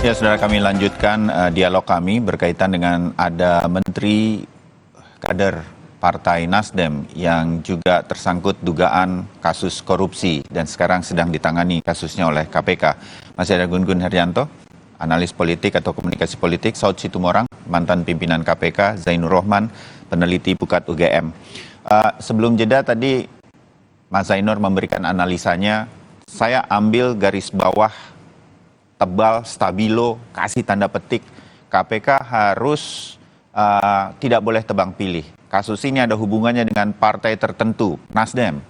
Ya, saudara, kami lanjutkan dialog kami berkaitan dengan ada Menteri kader Partai Nasdem yang juga tersangkut dugaan kasus korupsi dan sekarang sedang ditangani kasusnya oleh KPK. Masih ada Gun-Gun Herianto, analis politik atau komunikasi politik, Saud Situmorang, mantan pimpinan KPK, Zainur Rohman, peneliti Pukat UGM. Sebelum jeda tadi Mas Zainur memberikan analisanya, saya ambil garis bawah tebal, stabilo, kasih tanda petik, KPK harus tidak boleh tebang pilih. Kasus ini ada hubungannya dengan partai tertentu, Nasdem.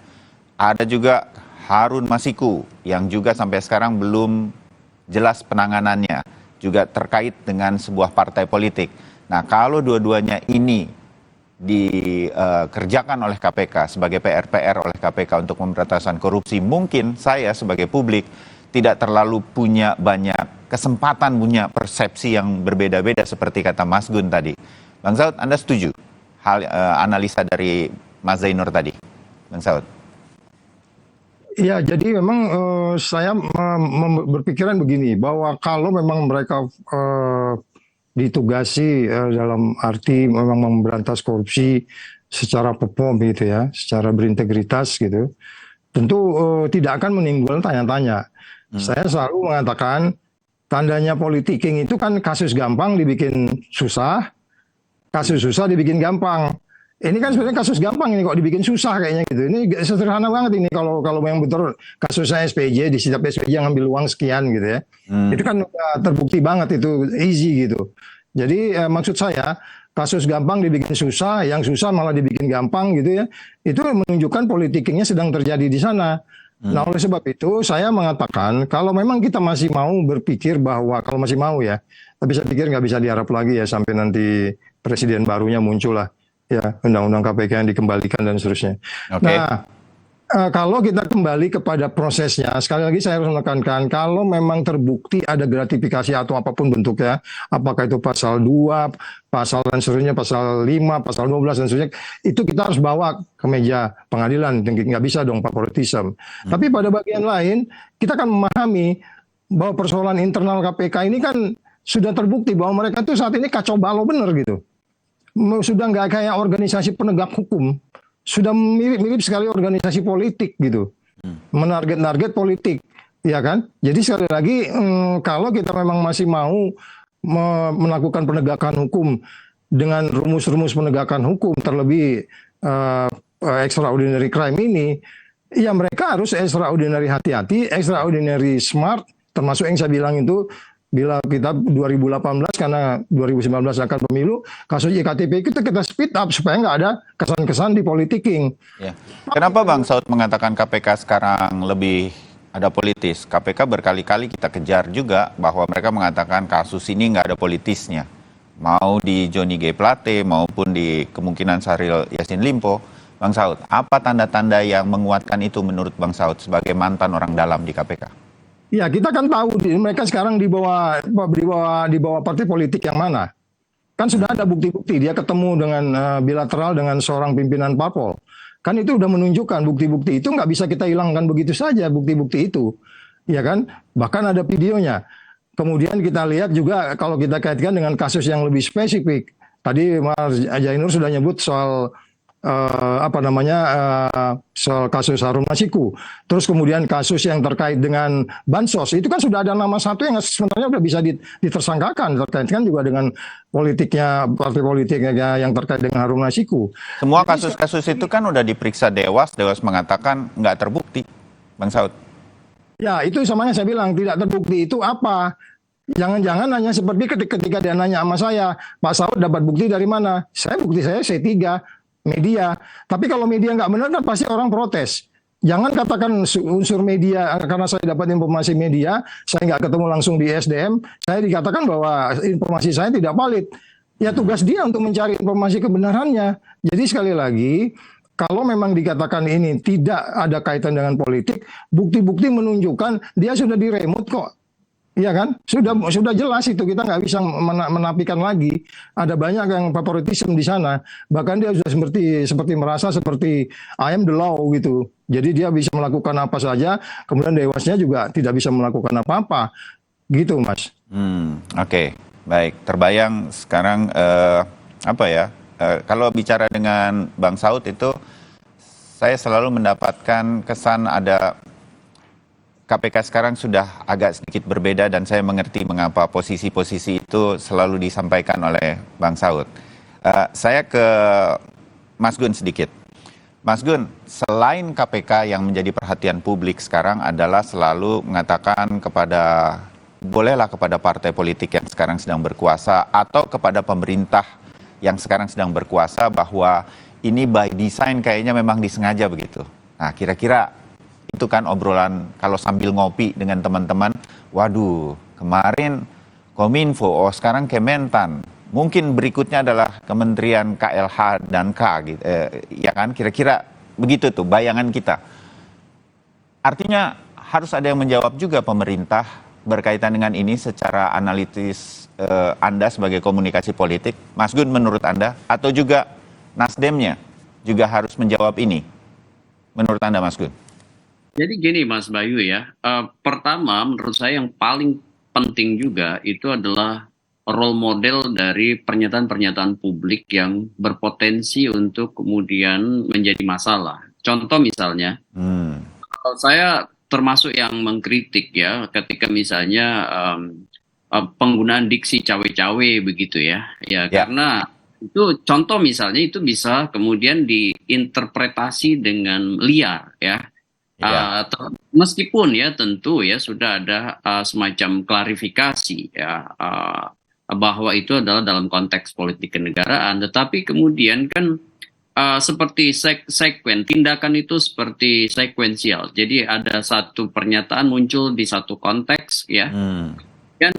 Ada juga Harun Masiku yang juga sampai sekarang belum jelas penanganannya, juga terkait dengan sebuah partai politik. Nah, kalau dua-duanya ini dikerjakan oleh KPK sebagai PR-PR oleh KPK untuk pemberantasan korupsi, mungkin saya sebagai publik tidak terlalu punya banyak kesempatan punya persepsi yang berbeda-beda seperti kata Mas Gun tadi. Bang Saud, Anda setuju hal analisa dari Mas Zainur tadi? Bang Saud. Ya, jadi memang saya berpikiran begini, bahwa kalau memang mereka ditugasi dalam arti memang memberantas korupsi secara perform gitu ya, secara berintegritas gitu, tentu tidak akan menimbulkan tanya-tanya. Saya selalu mengatakan tandanya politicking itu kan kasus gampang dibikin susah, kasus susah dibikin gampang. Ini kan sebenarnya kasus gampang ini kok dibikin susah kayaknya gitu. Ini sederhana banget ini kalau yang betul kasusnya SPJ, di setiap SPJ yang ngambil uang sekian gitu ya. Itu kan udah terbukti banget, itu easy gitu. Jadi maksud saya kasus gampang dibikin susah, yang susah malah dibikin gampang gitu ya. Itu menunjukkan politicking-nya sedang terjadi di sana. Nah, oleh sebab itu saya mengatakan kalau memang kita masih mau berpikir bahwa, kalau masih mau ya, tapi saya pikir nggak bisa diharap lagi ya sampai nanti presiden barunya muncul lah ya, undang-undang KPK yang dikembalikan dan seterusnya. Okay. Nah, kalau kita kembali kepada prosesnya, sekali lagi saya harus menekankan, kalau memang terbukti ada gratifikasi atau apapun bentuknya, apakah itu pasal 2, pasal dan seterusnya, pasal 5, pasal 12 dan seterusnya, itu kita harus bawa ke meja pengadilan, nggak bisa dong favoritism. Tapi pada bagian lain, kita kan memahami bahwa persoalan internal KPK ini kan sudah terbukti bahwa mereka tuh saat ini kacau balau bener gitu. Sudah nggak kayak organisasi penegak hukum. Sudah mirip sekali organisasi politik gitu, menarget politik, ya kan? Jadi sekali lagi, kalau kita memang masih mau melakukan penegakan hukum dengan rumus-rumus penegakan hukum, terlebih extraordinary crime ini, ya mereka harus extraordinary hati-hati, extraordinary smart, termasuk yang saya bilang itu, bila kita 2018 karena 2019 akan pemilu, kasus iktp kita speed up supaya nggak ada kesan-kesan di politicking. Ya. Kenapa Bang Saud mengatakan KPK sekarang lebih ada politis? KPK berkali-kali kita kejar juga bahwa mereka mengatakan kasus ini nggak ada politisnya. Mau di Johnny G. Plate maupun di kemungkinan Syahril Yassin Limpo. Bang Saud, apa tanda-tanda yang menguatkan itu menurut Bang Saud sebagai mantan orang dalam di KPK? Ya, kita kan tahu mereka sekarang di bawah partai politik yang mana. Kan sudah ada bukti-bukti, dia ketemu dengan bilateral dengan seorang pimpinan parpol. Kan itu udah menunjukkan bukti-bukti itu nggak bisa kita hilangkan begitu saja, bukti-bukti itu. Ya kan? Bahkan ada videonya. Kemudian kita lihat juga kalau kita kaitkan dengan kasus yang lebih spesifik. Tadi Mas Zainur sudah nyebut soal soal kasus Harun Masiku. Terus kemudian kasus yang terkait dengan bansos, itu kan sudah ada nama satu yang sebenarnya sudah bisa ditersangkakan, terkaitkan juga dengan politiknya, partai politiknya yang terkait dengan Harun Masiku. Semua kasus-kasus itu kan udah diperiksa Dewas mengatakan nggak terbukti, Bang Saud. Ya, itu samanya saya bilang, tidak terbukti itu apa? Jangan-jangan hanya seperti ketika dia nanya sama saya, Pak Saud dapat bukti dari mana? Bukti saya C3, media. Tapi kalau media nggak benar kan pasti orang protes. Jangan katakan unsur media, karena saya dapat informasi media, saya nggak ketemu langsung di SDM, saya dikatakan bahwa informasi saya tidak valid. Ya tugas dia untuk mencari informasi kebenarannya. Jadi sekali lagi, kalau memang dikatakan ini tidak ada kaitan dengan politik, bukti-bukti menunjukkan dia sudah diremut kok. Iya kan? Sudah jelas itu, kita nggak bisa menafikan lagi. Ada banyak yang favoritism di sana. Bahkan dia sudah seperti merasa seperti I am the law gitu. Jadi dia bisa melakukan apa saja, kemudian Dewasnya juga tidak bisa melakukan apa-apa. Gitu, Mas. Oke, baik. Terbayang sekarang apa ya? Kalau bicara dengan Bang Saud itu, saya selalu mendapatkan kesan ada KPK sekarang sudah agak sedikit berbeda dan saya mengerti mengapa posisi-posisi itu selalu disampaikan oleh Bang Saud. Saya ke Mas Gun sedikit. Mas Gun, selain KPK yang menjadi perhatian publik sekarang adalah selalu mengatakan bolehlah kepada partai politik yang sekarang sedang berkuasa atau kepada pemerintah yang sekarang sedang berkuasa bahwa ini by design kayaknya memang disengaja begitu. Nah, kira-kira itu kan obrolan kalau sambil ngopi dengan teman-teman, waduh, kemarin Kominfo, sekarang Kementan. Mungkin berikutnya adalah Kementerian KLH dan K, gitu. Ya kan, kira-kira begitu tuh bayangan kita. Artinya harus ada yang menjawab juga pemerintah berkaitan dengan ini secara analitis Anda sebagai komunikasi politik. Mas Gun, menurut Anda, atau juga Nasdemnya juga harus menjawab ini, menurut Anda, Mas Gun? Jadi gini Mas Bayu ya, pertama menurut saya yang paling penting juga itu adalah role model dari pernyataan-pernyataan publik yang berpotensi untuk kemudian menjadi masalah. Contoh misalnya, saya termasuk yang mengkritik ya ketika misalnya penggunaan diksi cawe-cawe begitu ya, karena itu contoh misalnya itu bisa kemudian diinterpretasi dengan liar ya. Meskipun ya tentu ya sudah ada semacam klarifikasi ya bahwa itu adalah dalam konteks politik kenegaraan, tetapi kemudian kan seperti tindakan itu seperti sekuensial. Jadi ada satu pernyataan muncul di satu konteks ya, dan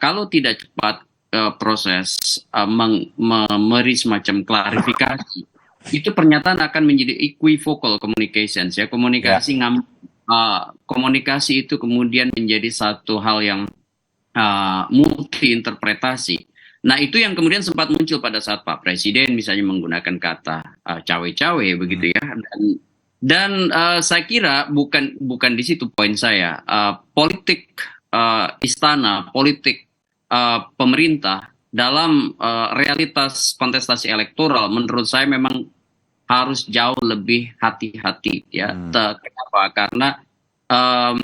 kalau tidak cepat proses memberi semacam klarifikasi, itu pernyataan akan menjadi equivocal communications ya, komunikasi itu kemudian menjadi satu hal yang multi interpretasi. Nah, itu yang kemudian sempat muncul pada saat Pak Presiden misalnya menggunakan kata cawe-cawe begitu ya. Dan saya kira bukan di situ poin saya. Politik istana, politik pemerintah dalam realitas kontestasi elektoral menurut saya memang harus jauh lebih hati-hati ya. Kenapa? Karena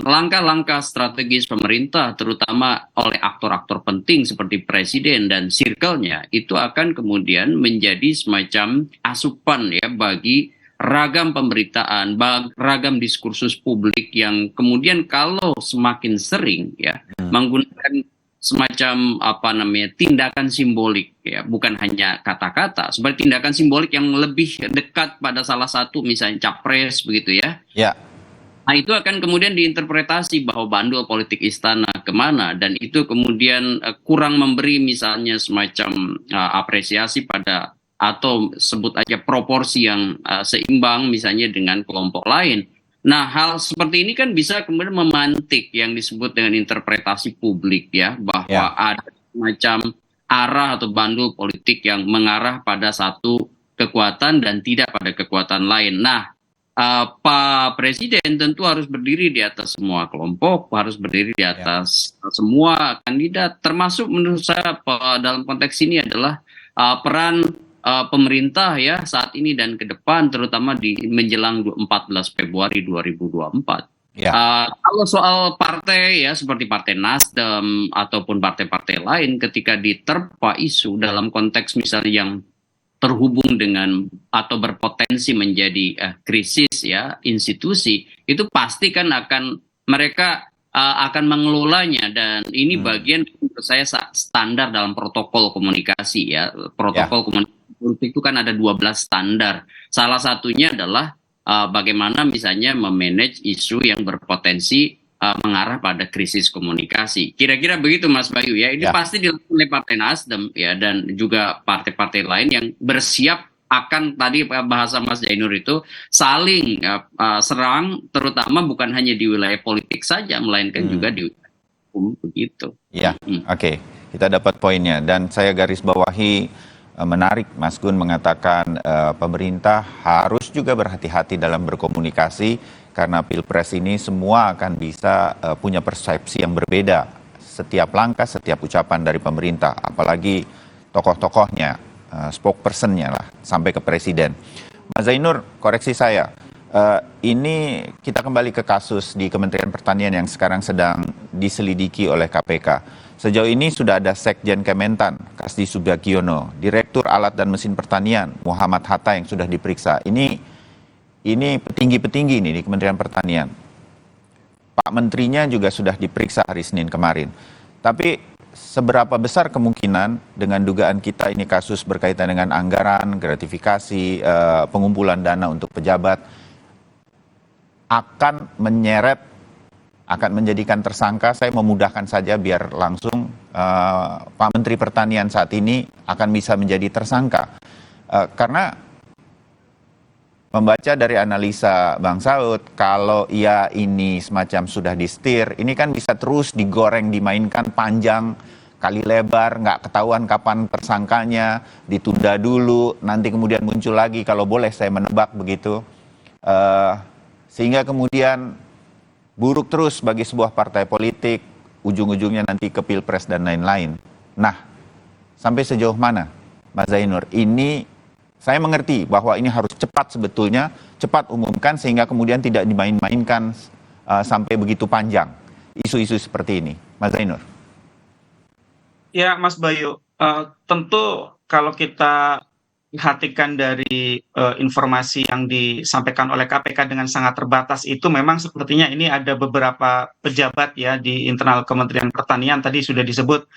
langkah-langkah strategis pemerintah terutama oleh aktor-aktor penting seperti presiden dan circle-nya itu akan kemudian menjadi semacam asupan ya bagi ragam pemberitaan, ragam diskursus publik yang kemudian kalau semakin sering ya menggunakan semacam tindakan simbolik ya, bukan hanya kata-kata, seperti tindakan simbolik yang lebih dekat pada salah satu misalnya capres begitu ya. Nah, itu akan kemudian diinterpretasi bahwa bandul politik istana kemana, dan itu kemudian kurang memberi misalnya semacam apresiasi pada atau sebut aja proporsi yang seimbang misalnya dengan kelompok lain. Nah, hal seperti ini kan bisa kemudian memantik yang disebut dengan interpretasi publik ya, bahwa ada semacam arah atau bandul politik yang mengarah pada satu kekuatan dan tidak pada kekuatan lain. Nah, Pak Presiden tentu harus berdiri di atas semua kelompok, harus berdiri di atas semua kandidat, termasuk menurut saya dalam konteks ini adalah peran pemerintah ya saat ini dan ke depan, terutama di menjelang 14 Februari 2024. Kalau soal partai ya seperti Partai Nasdem ataupun partai-partai lain ketika diterpa isu dalam konteks misalnya yang terhubung dengan atau berpotensi menjadi krisis ya institusi, itu pasti kan mereka akan mengelolanya, dan ini bagian menurut saya standar dalam protokol komunikasi ya. Protokol komunikasi itu kan ada 12 standar. Salah satunya adalah bagaimana misalnya memanage isu yang berpotensi mengarah pada krisis komunikasi. Kira-kira begitu Mas Bayu ya. Ini pasti dilakukan oleh Partai Nasdem ya, dan juga partai-partai lain yang bersiap akan tadi bahasa Mas Jainur itu saling serang, terutama bukan hanya di wilayah politik saja, melainkan juga di wilayah hukum begitu. Oke. Kita dapat poinnya, dan saya garis bawahi menarik Mas Gun mengatakan pemerintah harus juga berhati-hati dalam berkomunikasi karena Pilpres ini semua akan bisa punya persepsi yang berbeda setiap langkah, setiap ucapan dari pemerintah, apalagi tokoh-tokohnya, spokespersonnya lah, sampai ke presiden. Mas Zainur, koreksi saya, ini kita kembali ke kasus di Kementerian Pertanian yang sekarang sedang diselidiki oleh KPK. Sejauh ini sudah ada Sekjen Kementan, Kasdi Subagiono, Direktur Alat dan Mesin Pertanian, Muhammad Hatta yang sudah diperiksa. Ini petinggi-petinggi nih di Kementerian Pertanian. Pak Menterinya juga sudah diperiksa hari Senin kemarin. Tapi seberapa besar kemungkinan dengan dugaan kita ini kasus berkaitan dengan anggaran, gratifikasi, pengumpulan dana untuk pejabat, akan menyeret, akan menjadikan tersangka? Saya memudahkan saja biar langsung Pak Menteri Pertanian saat ini akan bisa menjadi tersangka. Karena membaca dari analisa Bang Saud, kalau ia ini semacam sudah disetir, ini kan bisa terus digoreng, dimainkan panjang, kali lebar, nggak ketahuan kapan tersangkanya, ditunda dulu, nanti kemudian muncul lagi, kalau boleh saya menebak begitu. Sehingga kemudian buruk terus bagi sebuah partai politik, ujung-ujungnya nanti ke Pilpres dan lain-lain. Nah, sampai sejauh mana, Mas Zainur, ini saya mengerti bahwa ini harus cepat sebetulnya, cepat umumkan sehingga kemudian tidak dimain-mainkan sampai begitu panjang isu-isu seperti ini. Mas Zainur. Ya, Mas Bayu, tentu kalau kita perhatikan dari informasi yang disampaikan oleh KPK dengan sangat terbatas itu, memang sepertinya ini ada beberapa pejabat ya di internal Kementerian Pertanian, tadi sudah disebut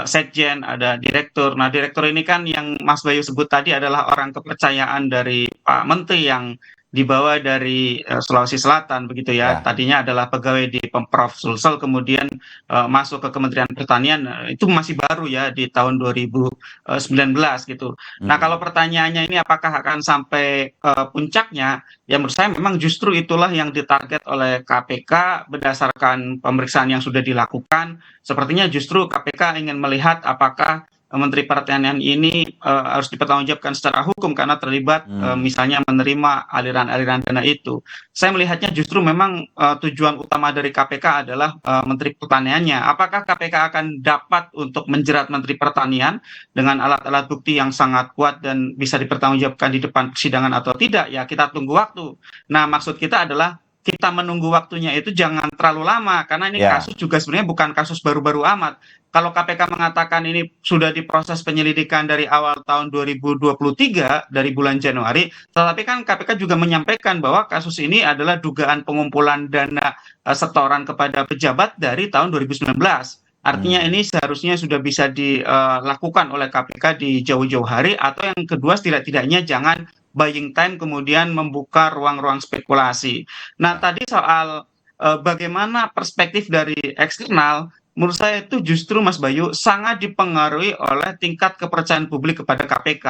Sekjen, ada direktur. Nah, direktur ini kan yang Mas Bayu sebut tadi adalah orang kepercayaan dari Pak Menteri yang dibawa dari Sulawesi Selatan begitu ya. Tadinya adalah pegawai di Pemprov Sulsel, kemudian masuk ke Kementerian Pertanian, itu masih baru ya di tahun 2019 gitu. Nah, kalau pertanyaannya ini apakah akan sampai puncaknya, ya menurut saya memang justru itulah yang ditarget oleh KPK berdasarkan pemeriksaan yang sudah dilakukan. Sepertinya justru KPK ingin melihat apakah Menteri Pertanian ini harus dipertanggungjawabkan secara hukum karena terlibat misalnya menerima aliran-aliran dana itu. Saya melihatnya justru memang tujuan utama dari KPK adalah Menteri Pertaniannya. Apakah KPK akan dapat untuk menjerat Menteri Pertanian dengan alat-alat bukti yang sangat kuat dan bisa dipertanggungjawabkan di depan persidangan atau tidak? Ya, kita tunggu waktu. Nah, maksud kita adalah kita menunggu waktunya itu jangan terlalu lama, karena ini kasus juga sebenarnya bukan kasus baru-baru amat. Kalau KPK mengatakan ini sudah diproses penyelidikan dari awal tahun 2023, dari bulan Januari, tetapi kan KPK juga menyampaikan bahwa kasus ini adalah dugaan pengumpulan dana setoran kepada pejabat dari tahun 2019. Artinya ini seharusnya sudah bisa dilakukan oleh KPK di jauh-jauh hari, atau yang kedua setidak-tidaknya jangan buying time kemudian membuka ruang-ruang spekulasi. Nah, tadi soal bagaimana perspektif dari eksternal, menurut saya itu justru Mas Bayu sangat dipengaruhi oleh tingkat kepercayaan publik kepada KPK.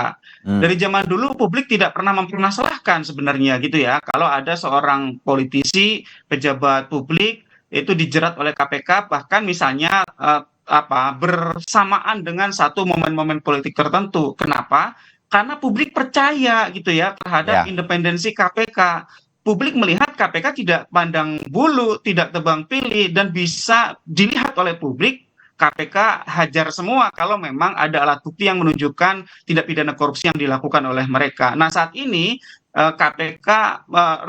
Dari zaman dulu publik tidak pernah mempermasalahkan sebenarnya gitu ya, kalau ada seorang politisi, pejabat publik itu dijerat oleh KPK, bahkan misalnya bersamaan dengan satu momen-momen politik tertentu. Kenapa? Karena publik percaya gitu ya terhadap independensi KPK. Publik melihat KPK tidak pandang bulu, tidak tebang pilih, dan bisa dilihat oleh publik KPK hajar semua kalau memang ada alat bukti yang menunjukkan tindak pidana korupsi yang dilakukan oleh mereka. Nah, saat ini KPK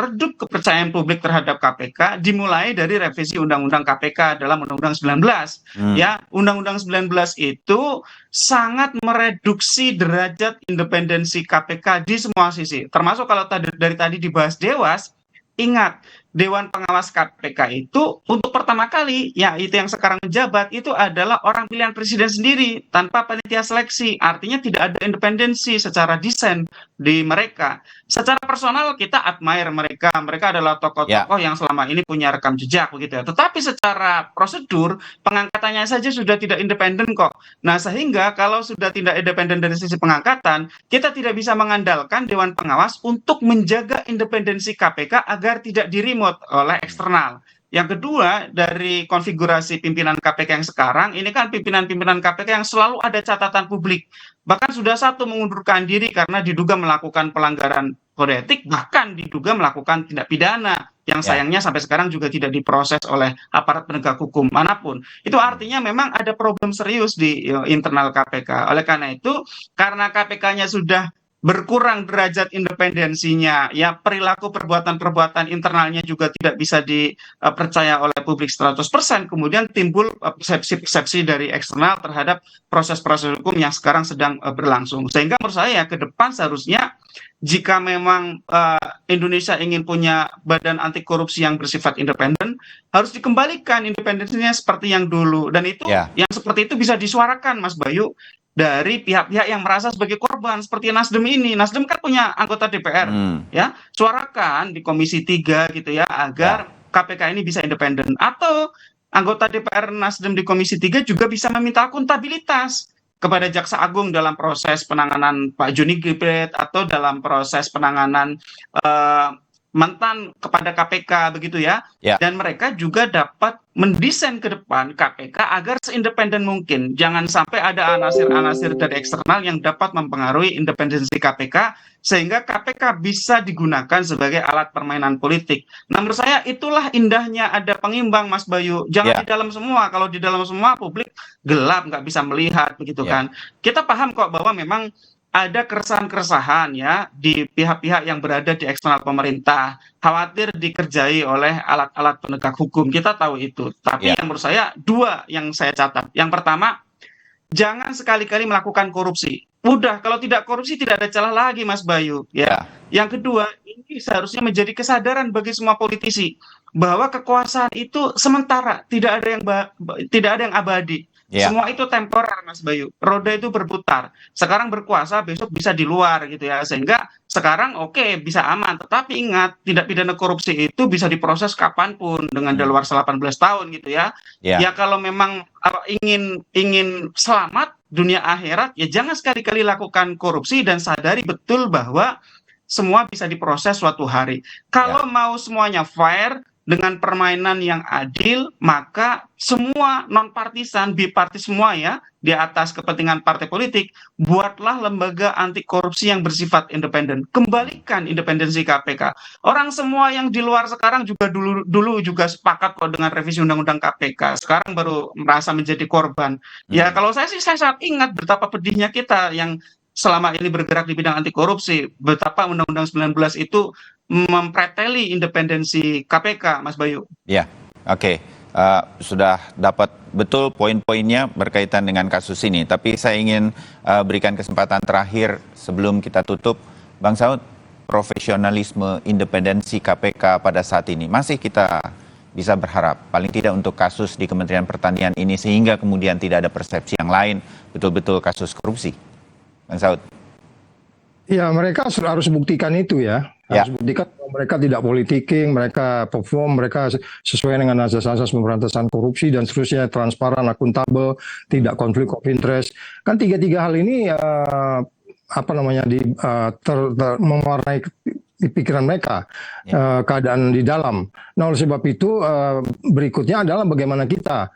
redup kepercayaan publik terhadap KPK dimulai dari revisi Undang-Undang KPK dalam Undang-Undang 19. Ya, Undang-Undang 19 itu sangat mereduksi derajat independensi KPK di semua sisi. Termasuk kalau dari tadi dibahas Dewas, ingat Dewan Pengawas KPK itu untuk pertama kali, ya itu yang sekarang menjabat, itu adalah orang pilihan presiden sendiri tanpa panitia seleksi. Artinya tidak ada independensi secara desain di mereka. Secara personal kita admire mereka. Mereka adalah tokoh-tokoh yang selama ini punya rekam jejak begitu ya. Tetapi secara prosedur pengangkatannya saja sudah tidak independen kok. Nah, sehingga kalau sudah tidak independen dari sisi pengangkatan, kita tidak bisa mengandalkan Dewan Pengawas untuk menjaga independensi KPK agar tidak diri oleh eksternal. Yang kedua, dari konfigurasi pimpinan KPK yang sekarang, ini kan pimpinan-pimpinan KPK yang selalu ada catatan publik. Bahkan sudah satu mengundurkan diri karena diduga melakukan pelanggaran kode etik, bahkan diduga melakukan tindak pidana yang sayangnya sampai sekarang juga tidak diproses oleh aparat penegak hukum manapun. Itu artinya memang ada problem serius di internal KPK. Oleh karena itu, karena KPK-nya sudah berkurang derajat independensinya, ya perilaku perbuatan-perbuatan internalnya juga tidak bisa dipercaya oleh publik 100%, kemudian timbul persepsi-persepsi dari eksternal terhadap proses-proses hukum yang sekarang sedang berlangsung. Sehingga menurut saya ke depan seharusnya jika memang Indonesia ingin punya badan anti korupsi yang bersifat independen, harus dikembalikan independensinya seperti yang dulu. Dan itu yang seperti itu bisa disuarakan, Mas Bayu, dari pihak-pihak yang merasa sebagai korban seperti Nasdem ini. Nasdem kan punya anggota DPR, ya, suarakan di Komisi 3 gitu ya, agar KPK ini bisa independen. Atau anggota DPR Nasdem di Komisi 3 juga bisa meminta akuntabilitas kepada Jaksa Agung dalam proses penanganan Pak Joni G Plate atau dalam proses penanganan mantan kepada KPK begitu ya. Dan mereka juga dapat mendesain ke depan KPK agar seindependen mungkin. Jangan sampai ada anasir-anasir dari eksternal yang dapat mempengaruhi independensi KPK sehingga KPK bisa digunakan sebagai alat permainan politik. Nah, menurut saya itulah indahnya ada pengimbang, Mas Bayu. Jangan di dalam semua. Kalau di dalam semua publik gelap, nggak bisa melihat begitu kan. Kita paham kok bahwa memang ada keresahan-keresahan ya di pihak-pihak yang berada di eksternal pemerintah, khawatir dikerjai oleh alat-alat penegak hukum. Kita tahu itu. Tapi yang menurut saya dua yang saya catat. Yang pertama, jangan sekali-kali melakukan korupsi. Udah, kalau tidak korupsi tidak ada celah lagi, Mas Bayu. Ya. Yang kedua, ini seharusnya menjadi kesadaran bagi semua politisi bahwa kekuasaan itu sementara, tidak ada yang abadi. Semua itu temporer, Mas Bayu. Roda itu berputar. Sekarang berkuasa, besok bisa di luar gitu ya. Sehingga sekarang bisa aman. Tetapi ingat, tindak pidana korupsi itu bisa diproses kapanpun dengan daluarsa 18 tahun gitu ya. Ya kalau memang ingin selamat dunia akhirat, ya jangan sekali-kali lakukan korupsi dan sadari betul bahwa semua bisa diproses suatu hari. Kalau mau semuanya fair, dengan permainan yang adil, maka semua non-partisan, bipartis semua ya, di atas kepentingan partai politik, buatlah lembaga anti korupsi yang bersifat independen. Kembalikan independensi KPK. Orang semua yang di luar sekarang juga dulu juga sepakat kok dengan revisi Undang-Undang KPK. Sekarang baru merasa menjadi korban. Ya kalau saya sih, saya sangat ingat betapa pedihnya kita yang selama ini bergerak di bidang anti korupsi, betapa Undang-Undang 19 itu mempreteli independensi KPK, Mas Bayu. Ya, oke. Sudah dapat betul poin-poinnya berkaitan dengan kasus ini. Tapi saya ingin berikan kesempatan terakhir sebelum kita tutup. Bang Saud, profesionalisme independensi KPK pada saat ini, masih kita bisa berharap, paling tidak untuk kasus di Kementerian Pertanian ini, sehingga kemudian tidak ada persepsi yang lain, betul-betul kasus korupsi. Bang Saud. Ya, mereka harus buktikan itu ya. Harus buktikan bahwa mereka tidak politicking, mereka perform, mereka sesuai dengan azas-azas pemberantasan korupsi dan seterusnya, transparan, akuntabel, tidak konflik of interest. Kan tiga-tiga hal ini mewarnai di pikiran mereka, keadaan di dalam. Nah, oleh sebab itu berikutnya adalah bagaimana kita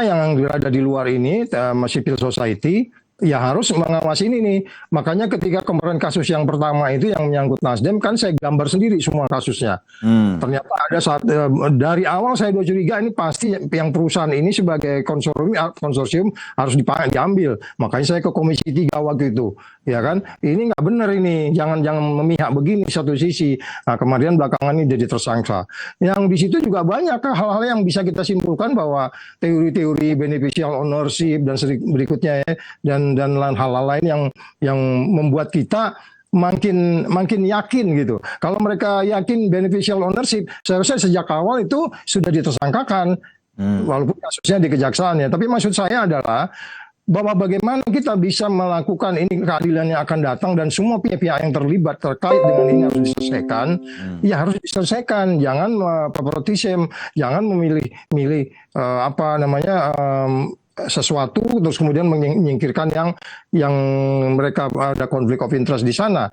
yang berada di luar ini, civil society, ya harus mengawasi ini nih. Makanya ketika kemarin kasus yang pertama itu yang menyangkut Nasdem, kan saya gambar sendiri semua kasusnya. Ternyata ada dari awal saya curiga ini pasti yang perusahaan ini sebagai konsorsium harus diambil. Makanya saya ke Komisi 3 waktu itu. Ya kan, ini nggak benar ini, jangan memihak begini satu sisi. Nah, kemudian belakangan ini jadi tersangka. Yang di situ juga banyak hal-hal yang bisa kita simpulkan bahwa teori-teori beneficial ownership dan berikutnya ya, dan hal-hal lain yang membuat kita makin yakin gitu. Kalau mereka yakin beneficial ownership, seharusnya sejak awal itu sudah ditersangkakan, walaupun kasusnya di kejaksaan ya. Tapi maksud saya adalah bahwa bagaimana kita bisa melakukan ini, keadilan yang akan datang dan semua pihak-pihak yang terlibat terkait dengan ini harus diselesaikan. Ya harus diselesaikan, jangan favoritism, jangan memilih sesuatu terus kemudian menyingkirkan yang mereka ada konflik of interest di sana.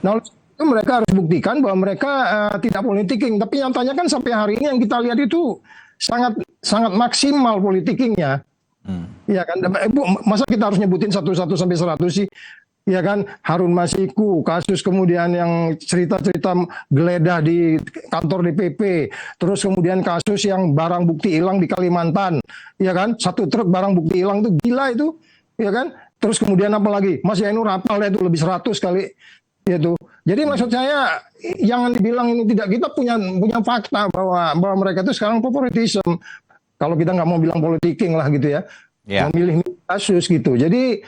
Nah, itu mereka harus buktikan bahwa mereka tidak politicking, tapi nyatanya kan sampai hari ini yang kita lihat itu sangat maksimal politicking-nya. Ya kan, masa kita harus nyebutin 1 sampai 100 sih? ya kan, Harun Masiku, kasus kemudian yang cerita-cerita geledah di kantor DPP, terus kemudian kasus yang barang bukti hilang di Kalimantan, ya kan, 1 truk barang bukti hilang itu gila itu, ya kan, terus kemudian apa lagi, Mas Yainur hafal itu lebih 100 kali, itu. Jadi maksud saya jangan dibilang ini tidak, kita punya fakta bahwa mereka itu sekarang favoritism. Kalau kita nggak mau bilang politicking lah gitu ya, memilih kasus gitu. Jadi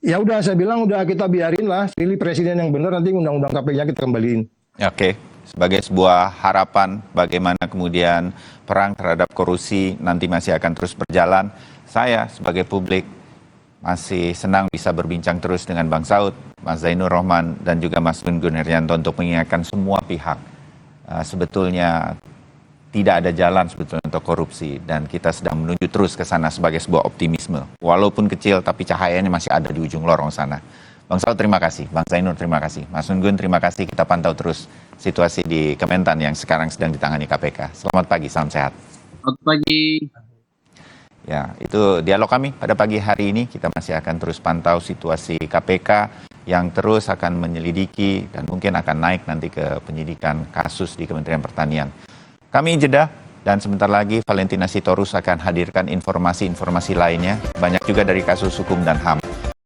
ya udah, saya bilang udah kita biarin lah, pilih presiden yang benar, nanti undang-undang KPK kita kembaliin. Oke, sebagai sebuah harapan bagaimana kemudian perang terhadap korupsi nanti masih akan terus berjalan. Saya sebagai publik masih senang bisa berbincang terus dengan Bang Saud, Mas Zainur Rohman, dan juga Mas Gun Herianto untuk mengingatkan semua pihak sebetulnya tidak ada jalan sebetulnya untuk korupsi, dan kita sedang menuju terus ke sana sebagai sebuah optimisme. Walaupun kecil, tapi cahayanya masih ada di ujung lorong sana. Bang Saud, terima kasih. Bang Zainur, terima kasih. Mas Gun, terima kasih. Kita pantau terus situasi di Kementan yang sekarang sedang ditangani KPK. Selamat pagi, salam sehat. Selamat pagi. Ya, itu dialog kami pada pagi hari ini. Kita masih akan terus pantau situasi KPK yang terus akan menyelidiki dan mungkin akan naik nanti ke penyidikan kasus di Kementerian Pertanian. Kami jeda, dan sebentar lagi Valentina Sitorus akan hadirkan informasi-informasi lainnya, banyak juga dari kasus hukum dan HAM.